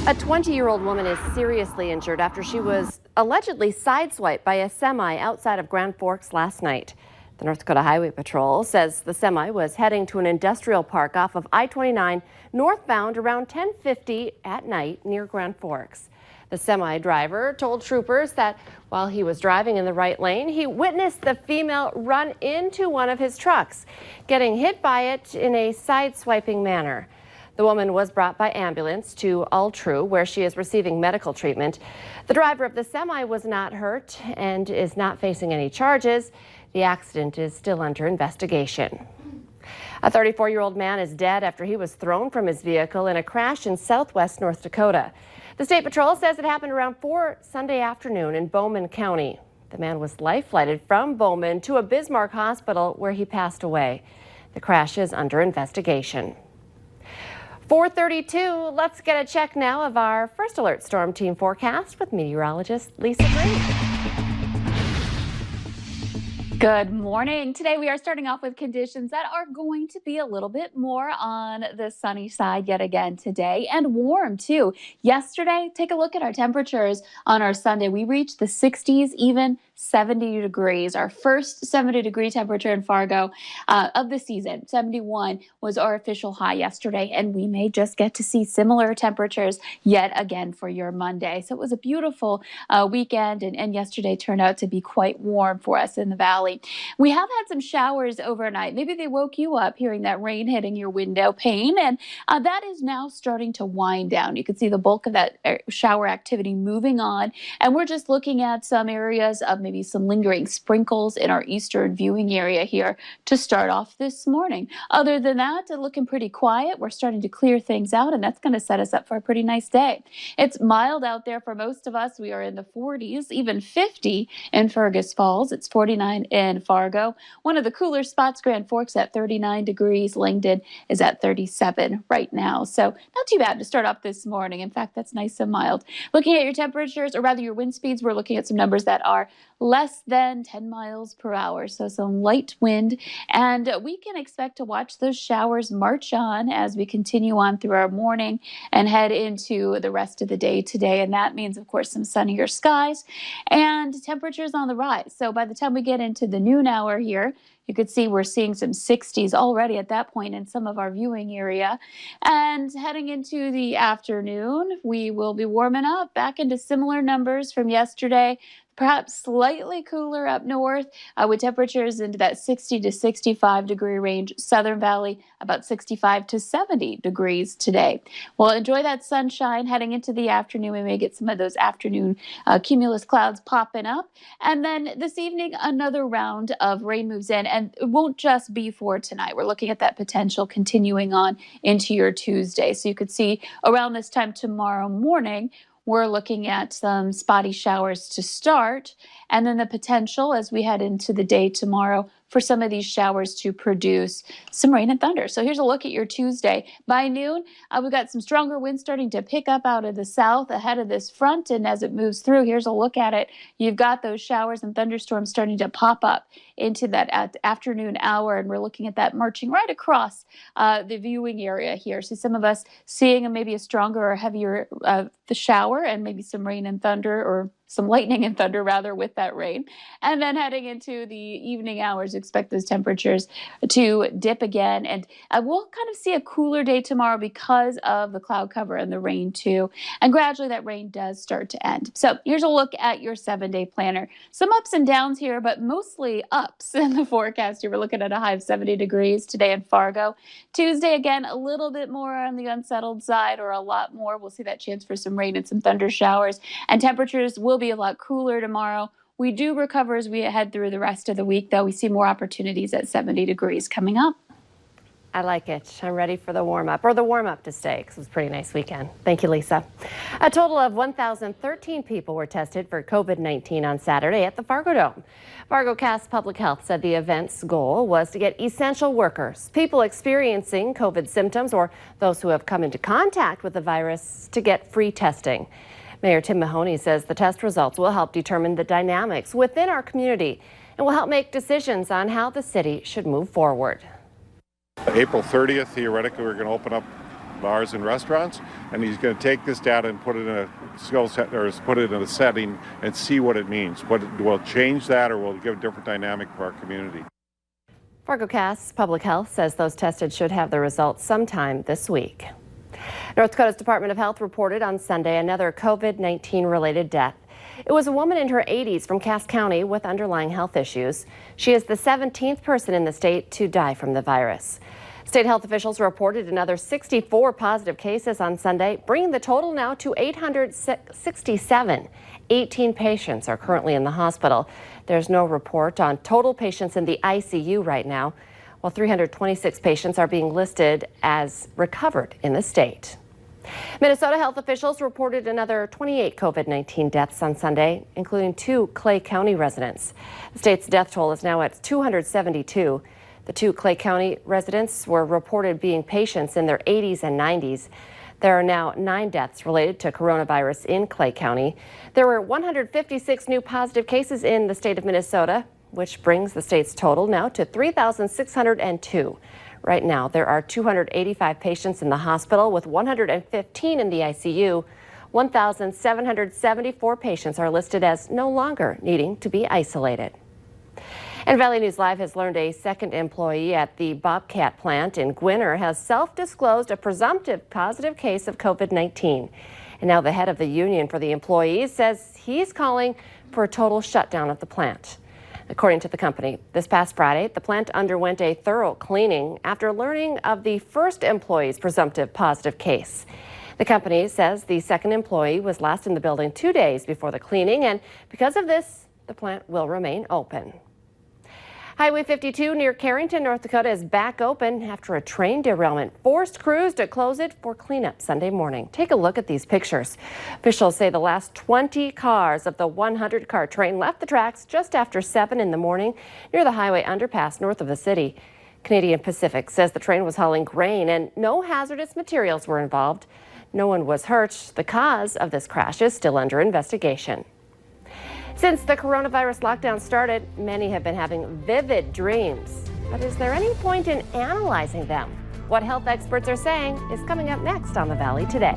A 20-year-old woman is seriously injured after she was allegedly sideswiped by a semi outside of Grand Forks last night. The North Dakota Highway Patrol says the semi was heading to an industrial park off of I-29 northbound around 10:50 at night near Grand Forks. The semi driver told troopers that while he was driving in the right lane, he witnessed the female run into one of his trucks, getting hit by it in a sideswiping manner. The woman was brought by ambulance to Altru, where she is receiving medical treatment. The driver of the semi was not hurt and is not facing any charges. The accident is still under investigation. A 34-year-old man is dead after he was thrown from his vehicle in a crash in southwest North Dakota. The State Patrol says it happened around 4 Sunday afternoon in Bowman County. The man was life-flighted from Bowman to a Bismarck hospital where he passed away. The crash is under investigation. 4:32, let's get a check now of our First Alert Storm Team forecast with meteorologist Lisa Green. Good morning. Today we are starting off with conditions that are going to be a little bit more on the sunny side yet again today, and warm too. Yesterday, take a look at our temperatures on our Sunday. We reached the 60s, even 70 degrees. Our first 70-degree temperature in Fargo of the season. 71 was our official high yesterday, and we may just get to see similar temperatures yet again for your Monday. So it was a beautiful weekend, and yesterday turned out to be quite warm for us in the valley. We have had some showers overnight. Maybe they woke you up hearing that rain hitting your window pane, and that is now starting to wind down. You can see the bulk of that shower activity moving on, and we're just looking at some areas of maybe some lingering sprinkles in our eastern viewing area here to start off this morning. Other than that, looking pretty quiet. We're starting to clear things out, and that's going to set us up for a pretty nice day. It's mild out there for most of us. We are in the 40s, even 50 in Fergus Falls. It's 49 in Fargo. One of the cooler spots, Grand Forks at 39 degrees. Langdon is at 37 right now. So not too bad to start off this morning. In fact, that's nice and mild. Looking at your temperatures, or rather your wind speeds, we're looking at some numbers that are less than 10 miles per hour, so some light wind, and we can expect to watch those showers march on as we continue on through our morning and head into the rest of the day today, and that means, of course, some sunnier skies and temperatures on the rise. So by the time we get into the noon hour here, you could see we're seeing some 60s already at that point in some of our viewing area. And heading into the afternoon, we will be warming up back into similar numbers from yesterday. Perhaps slightly cooler up north with temperatures into that 60 to 65 degree range. Southern Valley about 65 to 70 degrees today. Well, enjoy that sunshine heading into the afternoon. We may get some of those afternoon cumulus clouds popping up. And then this evening, another round of rain moves in, and it won't just be for tonight. We're looking at that potential continuing on into your Tuesday. So you could see around this time tomorrow morning, we're looking at some spotty showers to start, and then the potential as we head into the day tomorrow for some of these showers to produce some rain and thunder. So here's a look at your Tuesday. By noon, we've got some stronger winds starting to pick up out of the south ahead of this front, and as it moves through, here's a look at it. You've got those showers and thunderstorms starting to pop up into that afternoon hour, and we're looking at that marching right across the viewing area here. So some of us seeing maybe a stronger or heavier the shower and maybe some rain and thunder, or some lightning and thunder rather, with that rain. And then heading into the evening hours, expect those temperatures to dip again. And we'll kind of see a cooler day tomorrow because of the cloud cover and the rain too. And gradually that rain does start to end. So here's a look at your 7-day planner. Some ups and downs here, but mostly ups in the forecast. You were looking at a high of 70 degrees today in Fargo. Tuesday, again, a little bit more on the unsettled side, or a lot more. We'll see that chance for some rain and some thunder showers. And temperatures will be a lot cooler tomorrow. We do recover as we head through the rest of the week, though. We see more opportunities at 70 degrees coming up. I like it. I'm ready for the warm-up, or the warm-up to stay, because it was a pretty nice weekend. Thank you, Lisa. A total of 1,013 people were tested for COVID-19 on Saturday at the Fargo Dome. Fargo Cass Public Health said the event's goal was to get essential workers, people experiencing COVID symptoms, or those who have come into contact with the virus, to get free testing. Mayor Tim Mahoney says the test results will help determine the dynamics within our community and will help make decisions on how the city should move forward. April 30th, theoretically, we're going to open up bars and restaurants, and he's going to take this data and put it in a skill set, or put it in a setting and see what it means. What will change that, or will it give a different dynamic for our community? FargoCast's Public Health says those tested should have the results sometime this week. North Dakota's Department of Health reported on Sunday another COVID-19 related death. It was a woman in her 80s from Cass County with underlying health issues. She is the 17th person in the state to die from the virus. State health officials reported another 64 positive cases on Sunday, bringing the total now to 867. 18 patients are currently in the hospital. There's no report on total patients in the ICU right now, while 326 patients are being listed as recovered in the state. Minnesota health officials reported another 28 COVID-19 deaths on Sunday, including 2 Clay County residents. The state's death toll is now at 272. The 2 Clay County residents were reported being patients in their 80s and 90s. There are now 9 deaths related to coronavirus in Clay County. There were 156 new positive cases in the state of Minnesota, which brings the state's total now to 3,602. Right now, there are 285 patients in the hospital with 115 in the ICU. 1,774 patients are listed as no longer needing to be isolated. And Valley News Live has learned a second employee at the Bobcat plant in Gwinner has self-disclosed a presumptive positive case of COVID-19. And now the head of the union for the employees says he's calling for a total shutdown of the plant. According to the company, this past Friday, the plant underwent a thorough cleaning after learning of the first employee's presumptive positive case. The company says the second employee was last in the building 2 days before the cleaning, and because of this, the plant will remain open. Highway 52 near Carrington, North Dakota is back open after a train derailment forced crews to close it for cleanup Sunday morning. Take a look at these pictures. Officials say the last 20 cars of the 100-car train left the tracks just after 7 in the morning near the highway underpass north of the city. Canadian Pacific says the train was hauling grain and no hazardous materials were involved. No one was hurt. The cause of this crash is still under investigation. Since the coronavirus lockdown started, many have been having vivid dreams. But is there any point in analyzing them? What health experts are saying is coming up next on The Valley Today.